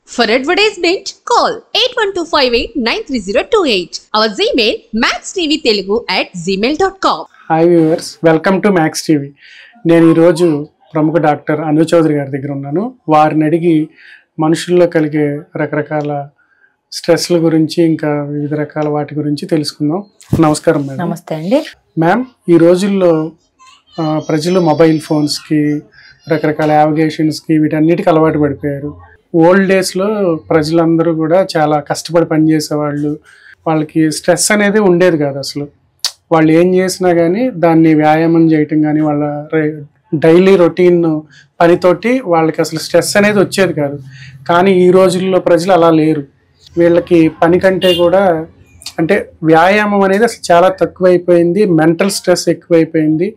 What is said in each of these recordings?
For advertisement, call 8125893028. Our Gmail maxtvtelugu@gmail.com. Hi viewers, welcome to max TV. నేను ఈరోజు ప్రముఖ doctor అను చౌదరి గారి దగ్గర ఉన్నాను. వారిని అడిగి మనుషుల్లో కలిగే రకరకాల స్ట్రెస్ల గురించి ఇంకా వివిధ రకాల వాటి గురించి తెలుసుకుందాం. నమస్కారం మేడం. నమస్తే అండి. మ్యామ్, ఈ రోజుల్లో ప్రజలు మొబైల్ ఫోన్స్కి, రకరకాల యావిగేషన్స్కి, వీటన్నిటికి అలవాటు పడిపోయారు. ఓల్డ్ డేస్లో ప్రజలందరూ కూడా చాలా కష్టపడి పనిచేసేవాళ్ళు. వాళ్ళకి స్ట్రెస్ అనేది ఉండేది కాదు అసలు. వాళ్ళు ఏం చేసినా కానీ దాన్ని వ్యాయామం చేయటం కానీ, వాళ్ళ డైలీ రొటీన్ పనితోటి వాళ్ళకి అసలు స్ట్రెస్ అనేది వచ్చేది కాదు. కానీ ఈ రోజుల్లో ప్రజలు అలా లేరు. వీళ్ళకి పని కంటే కూడా అంటే వ్యాయామం అనేది అసలు చాలా తక్కువైపోయింది. మెంటల్ స్ట్రెస్ ఎక్కువైపోయింది.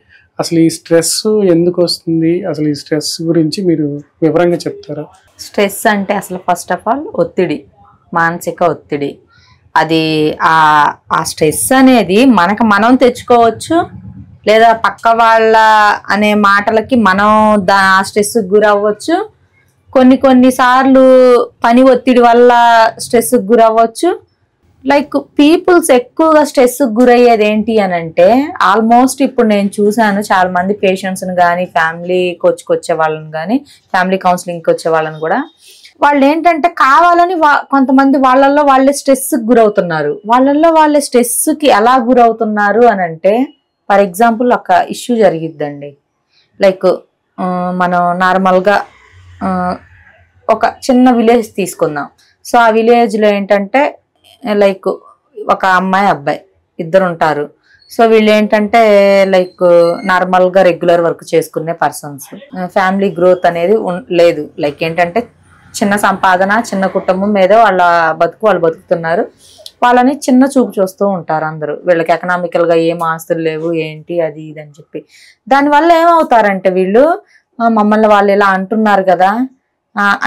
అసలు ఈ స్ట్రెస్ ఎందుకు వస్తుంది? అసలు ఈ స్ట్రెస్ గురించి మీరు వివరంగా చెప్తారా? స్ట్రెస్ అంటే అసలు ఫస్ట్ ఆఫ్ ఆల్ ఒత్తిడి, మానసిక ఒత్తిడి. అది ఆ స్ట్రెస్ అనేది మనం తెచ్చుకోవచ్చు, లేదా పక్క వాళ్ళ అనే మాటలకి మనం ఆ స్ట్రెస్కి గురవ్వచ్చు. కొన్నిసార్లు పని ఒత్తిడి వల్ల స్ట్రెస్కి గురవ్వచ్చు. లైక్ పీపుల్స్ ఎక్కువగా స్ట్రెస్కి గురయ్యేది ఏంటి అని అంటే, ఆల్మోస్ట్ ఇప్పుడు నేను చూశాను చాలా మంది పేషెంట్స్ని కానీ, ఫ్యామిలీ కోచ్కి వచ్చే వాళ్ళని కానీ, ఫ్యామిలీ కౌన్సిలింగ్కి వచ్చే వాళ్ళని కూడా, వాళ్ళు ఏంటంటే కావాలని కొంతమంది వాళ్ళల్లో వాళ్ళే స్ట్రెస్కి గురవుతున్నారు. వాళ్ళే స్ట్రెస్కి ఎలా గురవుతున్నారు అని అంటే, ఫర్ ఎగ్జాంపుల్ ఒక ఇష్యూ జరిగిద్దండి. లైక్ మనం నార్మల్గా ఒక చిన్న విలేజ్ తీసుకుందాం. సో ఆ విలేజ్లో ఏంటంటే లైక్ ఒక అమ్మాయి అబ్బాయి ఇద్దరు ఉంటారు. సో వీళ్ళు ఏంటంటే లైక్ నార్మల్గా రెగ్యులర్ వర్క్ చేసుకునే పర్సన్స్. ఫ్యామిలీ గ్రోత్ అనేది లేదు. లైక్ ఏంటంటే చిన్న సంపాదన, చిన్న కుటుంబం మీద వాళ్ళు బతుకుతున్నారు. వాళ్ళని చిన్న చూపు చూస్తూ ఉంటారు అందరూ. వీళ్ళకి ఎకనామికల్గా ఏం ఆస్తులు లేవు, ఏంటి అది ఇది అని చెప్పి. దానివల్ల ఏమవుతారంటే వీళ్ళు మమ్మల్ని వాళ్ళు ఇలా అంటున్నారు కదా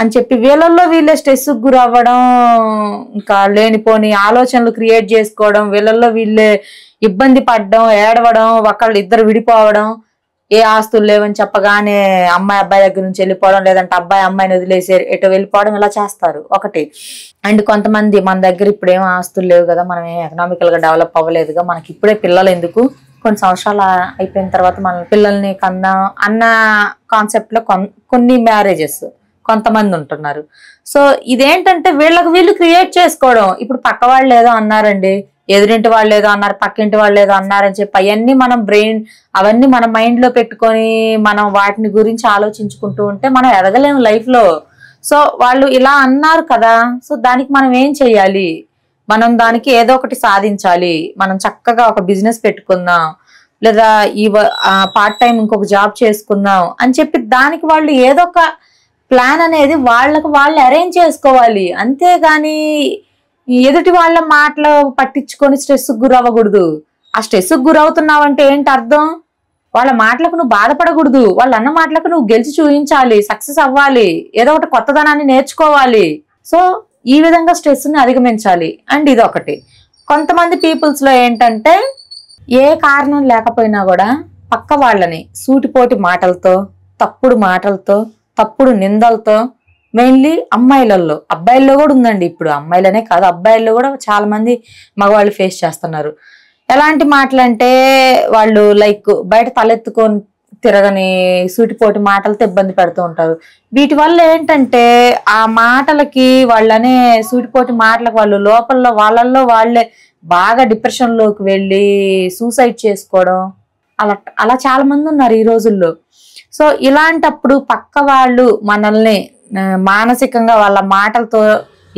అని చెప్పి వీళ్ళే స్ట్రెస్కి గురవ్వడం, ఇంకా లేనిపోని ఆలోచనలు క్రియేట్ చేసుకోవడం, వీళ్ళే ఇబ్బంది పడడం, ఏడవడం, ఇద్దరు విడిపోవడం, ఏ ఆస్తులు లేవని చెప్పగానే అమ్మాయి అబ్బాయి దగ్గర నుంచి వెళ్ళిపోవడం, లేదంటే అబ్బాయి అమ్మాయిని వదిలేసి ఎటు వెళ్ళిపోవడం, ఇలా చేస్తారు ఒకటి. అండ్ కొంతమంది మన దగ్గర ఇప్పుడు ఏం ఆస్తులు లేవు కదా, మనం ఏం ఎకనామికల్గా డెవలప్ అవ్వలేదుగా, మనకి ఇప్పుడే పిల్లలు ఎందుకు, కొన్ని సంవత్సరాలు అయిపోయిన తర్వాత మన పిల్లల్ని కన్నా అన్న కాన్సెప్ట్లో కొన్ని మ్యారేజెస్ కొంతమంది ఉంటున్నారు. సో ఇదేంటంటే వీళ్ళు క్రియేట్ చేసుకోవడం. ఇప్పుడు పక్క వాళ్ళు ఏదో అన్నారండి, ఎదురింటి వాళ్ళు ఏదో అన్నారు, పక్కింటి వాళ్ళు ఏదో అన్నారని చెప్పి అవన్నీ మన మైండ్ లో పెట్టుకొని మనం వాటిని గురించి ఆలోచించుకుంటూ ఉంటే మనం ఎదగలేము లైఫ్ లో. సో వాళ్ళు ఇలా అన్నారు కదా, సో దానికి మనం ఏం చెయ్యాలి? మనం దానికి ఏదో ఒకటి సాధించాలి. మనం చక్కగా ఒక బిజినెస్ పెట్టుకుందాం, లేదా పార్ట్ టైం ఇంకొక జాబ్ చేసుకుందాం అని చెప్పి దానికి వాళ్ళు ఏదో ఒక ప్లాన్ అనేది వాళ్ళు అరేంజ్ చేసుకోవాలి. అంతేగాని ఎదుటి వాళ్ళ మాటలు పట్టించుకొని స్ట్రెస్కి గురవ్వకూడదు. ఆ స్ట్రెస్కి గురవుతున్నావంటే ఏంటి అర్థం? వాళ్ళ మాటలకు నువ్వు బాధపడకూడదు. వాళ్ళు అన్న మాటలకు నువ్వు గెలిచి చూపించాలి, సక్సెస్ అవ్వాలి, ఏదో ఒకటి కొత్తదనాన్ని నేర్చుకోవాలి. సో ఈ విధంగా స్ట్రెస్ని అధిగమించాలి. అండ్ ఇదొకటి. కొంతమంది పీపుల్స్లో ఏంటంటే ఏ కారణం లేకపోయినా కూడా పక్క వాళ్ళని సూటిపోటి మాటలతో, తప్పుడు మాటలతో, తప్పుడు నిందలతో, మెయిన్లీ అమ్మాయిలలో, అబ్బాయిల్లో కూడా ఉందండి. ఇప్పుడు అమ్మాయిలనే కాదు, అబ్బాయిల్లో కూడా చాలా మంది మగవాళ్ళు ఫేస్ చేస్తున్నారు. ఎలాంటి మాటలు అంటే వాళ్ళు లైక్ బయట తలెత్తుకొని తిరగని సూటిపోటి మాటలతో ఇబ్బంది పెడుతూ ఉంటారు. వీటి వల్ల ఏంటంటే ఆ మాటలకి, వాళ్ళనే సూటిపోటి మాటలకు వాళ్ళల్లో వాళ్ళే బాగా డిప్రెషన్లోకి వెళ్ళి సూసైడ్ చేసుకోవడం, అలా చాలా మంది ఉన్నారు ఈ రోజుల్లో. సో ఇలాంటప్పుడు పక్క వాళ్ళు మనల్ని మానసికంగా వాళ్ళ మాటలతో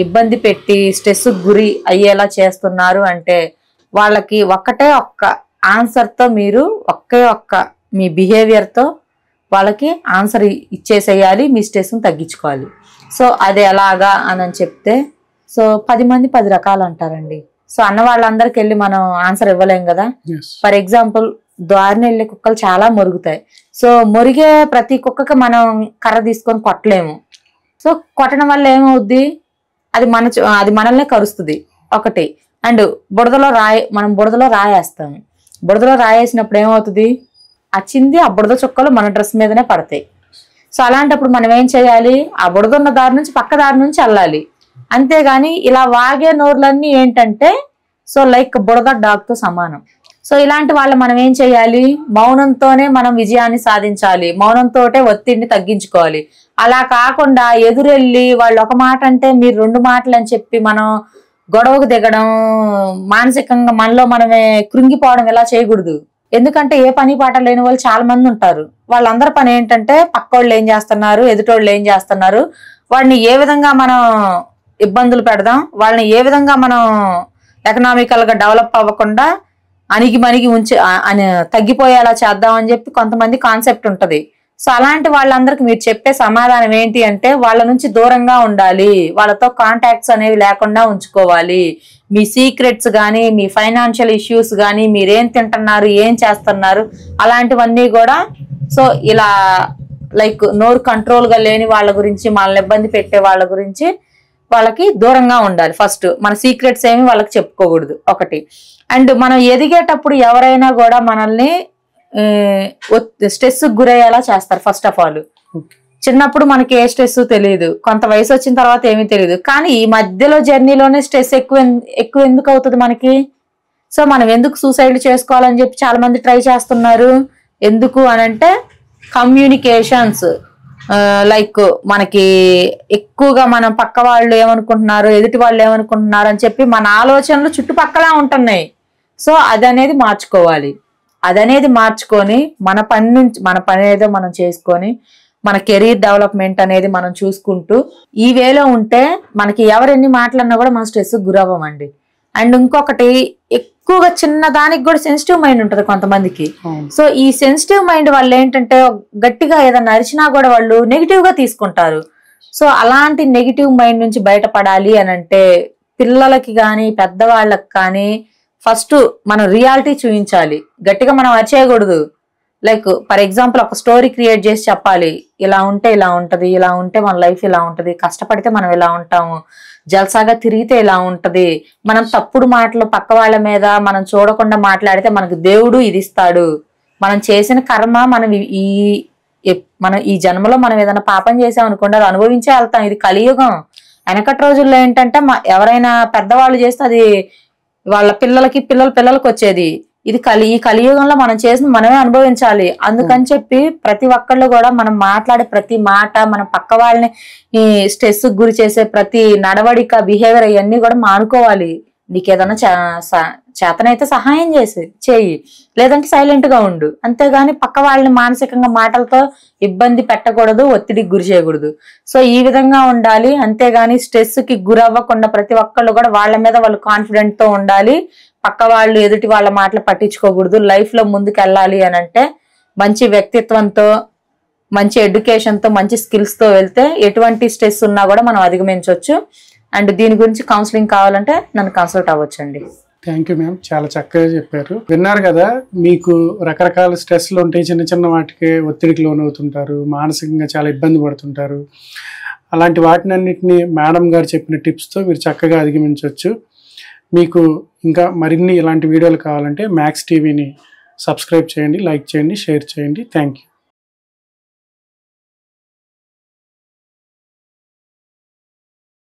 ఇబ్బంది పెట్టి స్ట్రెస్కి గురి అయ్యేలా చేస్తున్నారు అంటే, వాళ్ళకి ఒక్క ఆన్సర్తో మీరు మీ బిహేవియర్తో వాళ్ళకి ఆన్సర్ ఇచ్చేసేయాలి, మీ స్ట్రెస్ని తగ్గించుకోవాలి. సో అది ఎలాగా అని చెప్తే, సో 10 మంది 10 రకాలు అంటారండి. సో అన్న వాళ్ళందరికి వెళ్ళి మనం ఆన్సర్ ఇవ్వలేం కదా. ఫర్ ఎగ్జాంపుల్, దారిని వెళ్ళే కుక్కలు చాలా మొరుగుతాయి. సో మొరిగే ప్రతి కుక్కకి మనం కర్ర తీసుకొని కొట్టలేము. సో కొట్టడం వల్ల ఏమవుద్ది? అది మనల్నే కరుస్తుంది ఒకటి. అండ్ మనం బురదలో రాయేస్తాము. బురదలో రాయేసినప్పుడు ఏమవుతుంది? ఆ బురద చుక్కలు మన డ్రెస్ మీదనే పడతాయి. సో అలాంటప్పుడు మనం ఏం చేయాలి, ఆ బుడదున్న దారి నుంచి పక్క దారి నుంచి వెళ్ళాలి. అంతేగాని ఇలా వాగే నోర్లన్నీ ఏంటంటే సో లైక్ బుడద డాగ్తో సమానం. సో ఇలాంటి వాళ్ళు మనం ఏం చేయాలి, మౌనంతోనే మనం విజయాన్ని సాధించాలి, మౌనంతోటే ఒత్తిడిని తగ్గించుకోవాలి. అలా కాకుండా ఎదురెళ్ళి వాళ్ళు ఒక మాట అంటే మీరు 2 మాటలు అని చెప్పి మనం గొడవకు దిగడం, మానసికంగా మనలో మనమే కృంగిపోవడం ఇలా చేయకూడదు. ఎందుకంటే ఏ పని పాట లేని వాళ్ళు చాలా మంది ఉంటారు. వాళ్ళందరి పని ఏంటంటే పక్కోళ్ళు ఏం చేస్తున్నారు, ఎదుటోళ్ళు ఏం చేస్తున్నారు, వాడిని ఏ విధంగా మనం ఇబ్బందులు పెడదాం, వాళ్ళని ఏ విధంగా మనం ఎకనామికల్ గా డెవలప్ అవ్వకుండా అణిగి తగ్గిపోయేలా చేద్దాం అని చెప్పి కొంతమంది కాన్సెప్ట్ ఉంటది. సో అలాంటి వాళ్ళందరికి మీరు చెప్పే సమాధానం ఏంటి అంటే వాళ్ళ నుంచి దూరంగా ఉండాలి, వాళ్ళతో కాంటాక్ట్స్ అనేవి లేకుండా ఉంచుకోవాలి. మీ సీక్రెట్స్ కానీ, మీ ఫైనాన్షియల్ ఇష్యూస్ కానీ, మీరేం తింటున్నారు, ఏం చేస్తున్నారు, అలాంటివన్నీ కూడా సో ఇలా లైక్ నోరు కంట్రోల్ గా లేని వాళ్ళ గురించి, మనల్ని ఇబ్బంది పెట్టే వాళ్ళ గురించి వాళ్ళకి దూరంగా ఉండాలి. ఫస్ట్ మన సీక్రెట్స్ ఏమి వాళ్ళకి చెప్పుకోకూడదు ఒకటి. అండ్ మనం ఎదిగేటప్పుడు ఎవరైనా కూడా మనల్ని స్ట్రెస్ గురయ్యేలా చేస్తారు. ఫస్ట్ ఆఫ్ ఆల్ చిన్నప్పుడు మనకి ఏ స్ట్రెస్ తెలియదు, కొంత వయసు వచ్చిన తర్వాత ఏమీ తెలియదు, కానీ ఈ మధ్యలో జర్నీలోనే స్ట్రెస్ ఎక్కువ ఎందుకు అవుతుంది మనకి? సో మనం ఎందుకు సూసైడ్ చేసుకోవాలని చెప్పి చాలా మంది ట్రై చేస్తున్నారు. ఎందుకు అనంటే కమ్యూనికేషన్స్ లైక్ మనకి ఎక్కువగా మనం పక్క వాళ్ళు ఏమనుకుంటున్నారు, ఎదుటి వాళ్ళు ఏమనుకుంటున్నారు అని చెప్పి మన ఆలోచనలు చుట్టుపక్కల ఉంటున్నాయి. సో అదనేది మార్చుకొని మన పని ఏదో మనం చేసుకొని మన కెరీర్ డెవలప్మెంట్ అనేది మనం చూసుకుంటూ ఈ వేలో ఉంటే మనకి ఎవరెన్ని మాట్లాడినా కూడా మన స్ట్రెస్ గురవ్వమండి. అండ్ ఇంకొకటి, ఎక్కువగా చిన్న దానికి కూడా సెన్సిటివ్ మైండ్ ఉంటుంది కొంతమందికి. సో ఈ సెన్సిటివ్ మైండ్ వాళ్ళు ఏంటంటే గట్టిగా ఏదైనా అరిచినా కూడా వాళ్ళు నెగిటివ్ గా తీసుకుంటారు. సో అలాంటి నెగిటివ్ మైండ్ నుంచి బయటపడాలి అని అంటే పిల్లలకి కానీ పెద్దవాళ్ళకి కానీ ఫస్ట్ మనం రియాలిటీ చూపించాలి. గట్టిగా మనం అరిచేయకూడదు. లైక్ ఫర్ ఎగ్జాంపుల్ ఒక స్టోరీ క్రియేట్ చేసి చెప్పాలి, ఇలా ఉంటే ఇలా ఉంటది, ఇలా ఉంటే మన లైఫ్ ఇలా ఉంటది, కష్టపడితే మనం ఇలా ఉంటాము, జల్సాగా తిరిగితే ఇలా ఉంటది, మనం తప్పుడు మాటలు పక్క వాళ్ళ మీద మనం చూడకుండా మాట్లాడితే మనకు దేవుడు ఇది ఇస్తాడు, మనం చేసిన కర్మ మనం ఈ జన్మలో మనం ఏదైనా పాపం చేసాం అనుకోండి అది అనుభవించే వెళ్తాం. ఇది కలియుగం. వెనకటి రోజుల్లో ఏంటంటే ఎవరైనా పెద్దవాళ్ళు చేస్తే అది వాళ్ళ పిల్లలకి వచ్చేది. ఈ కలియుగంలో మనం చేసిన మనమే అనుభవించాలి. అందుకని చెప్పి ప్రతి ఒక్కళ్ళు కూడా మనం మాట్లాడే ప్రతి మాట, మన పక్క వాళ్ళని స్ట్రెస్ గురి చేసే ప్రతి నడవడిక, బిహేవియర్ ఇవన్నీ కూడా మానుకోవాలి. నీకు ఏదైనా చేతనైతే సహాయం చేయి, లేదంటే సైలెంట్ గా ఉండు. అంతేగాని పక్క వాళ్ళని మానసికంగా మాటలతో ఇబ్బంది పెట్టకూడదు, ఒత్తిడికి గురి చేయకూడదు. సో ఈ విధంగా ఉండాలి. అంతేగాని స్ట్రెస్ కి గురవ్వకుండా ప్రతి ఒక్కళ్ళు కూడా వాళ్ళ మీద వాళ్ళు కాన్ఫిడెంట్ తో ఉండాలి. పక్క వాళ్ళు ఎదుటి వాళ్ళ మాటలు పట్టించుకోకూడదు. లైఫ్ లో ముందుకు వెళ్ళాలి అని అంటే మంచి వ్యక్తిత్వంతో, మంచి ఎడ్యుకేషన్ తో, మంచి స్కిల్స్ తో వెళ్తే ఎటువంటి స్ట్రెస్ ఉన్నా కూడా మనం అధిగమించవచ్చు. అండ్ దీని గురించి కౌన్సిలింగ్ కావాలంటే నన్ను కన్సల్ట్ అవ్వచ్చండి. థ్యాంక్ యూ మ్యామ్, చాలా చక్కగా చెప్పారు. విన్నారు కదా, మీకు రకరకాల స్ట్రెస్లు ఉంటాయి, చిన్న చిన్న వాటికి ఒత్తిడికి లోనవుతుంటారు, మానసికంగా చాలా ఇబ్బంది పడుతుంటారు. అలాంటి వాటినన్నిటిని మేడం గారు చెప్పిన టిప్స్తో మీరు చక్కగా అధిగమించవచ్చు. మీకు ఇంకా మరిన్ని ఇలాంటి వీడియోలు కావాలంటే మ్యాక్స్ టీవీని సబ్స్క్రైబ్ చేయండి, లైక్ చేయండి, షేర్ చేయండి. Thank you.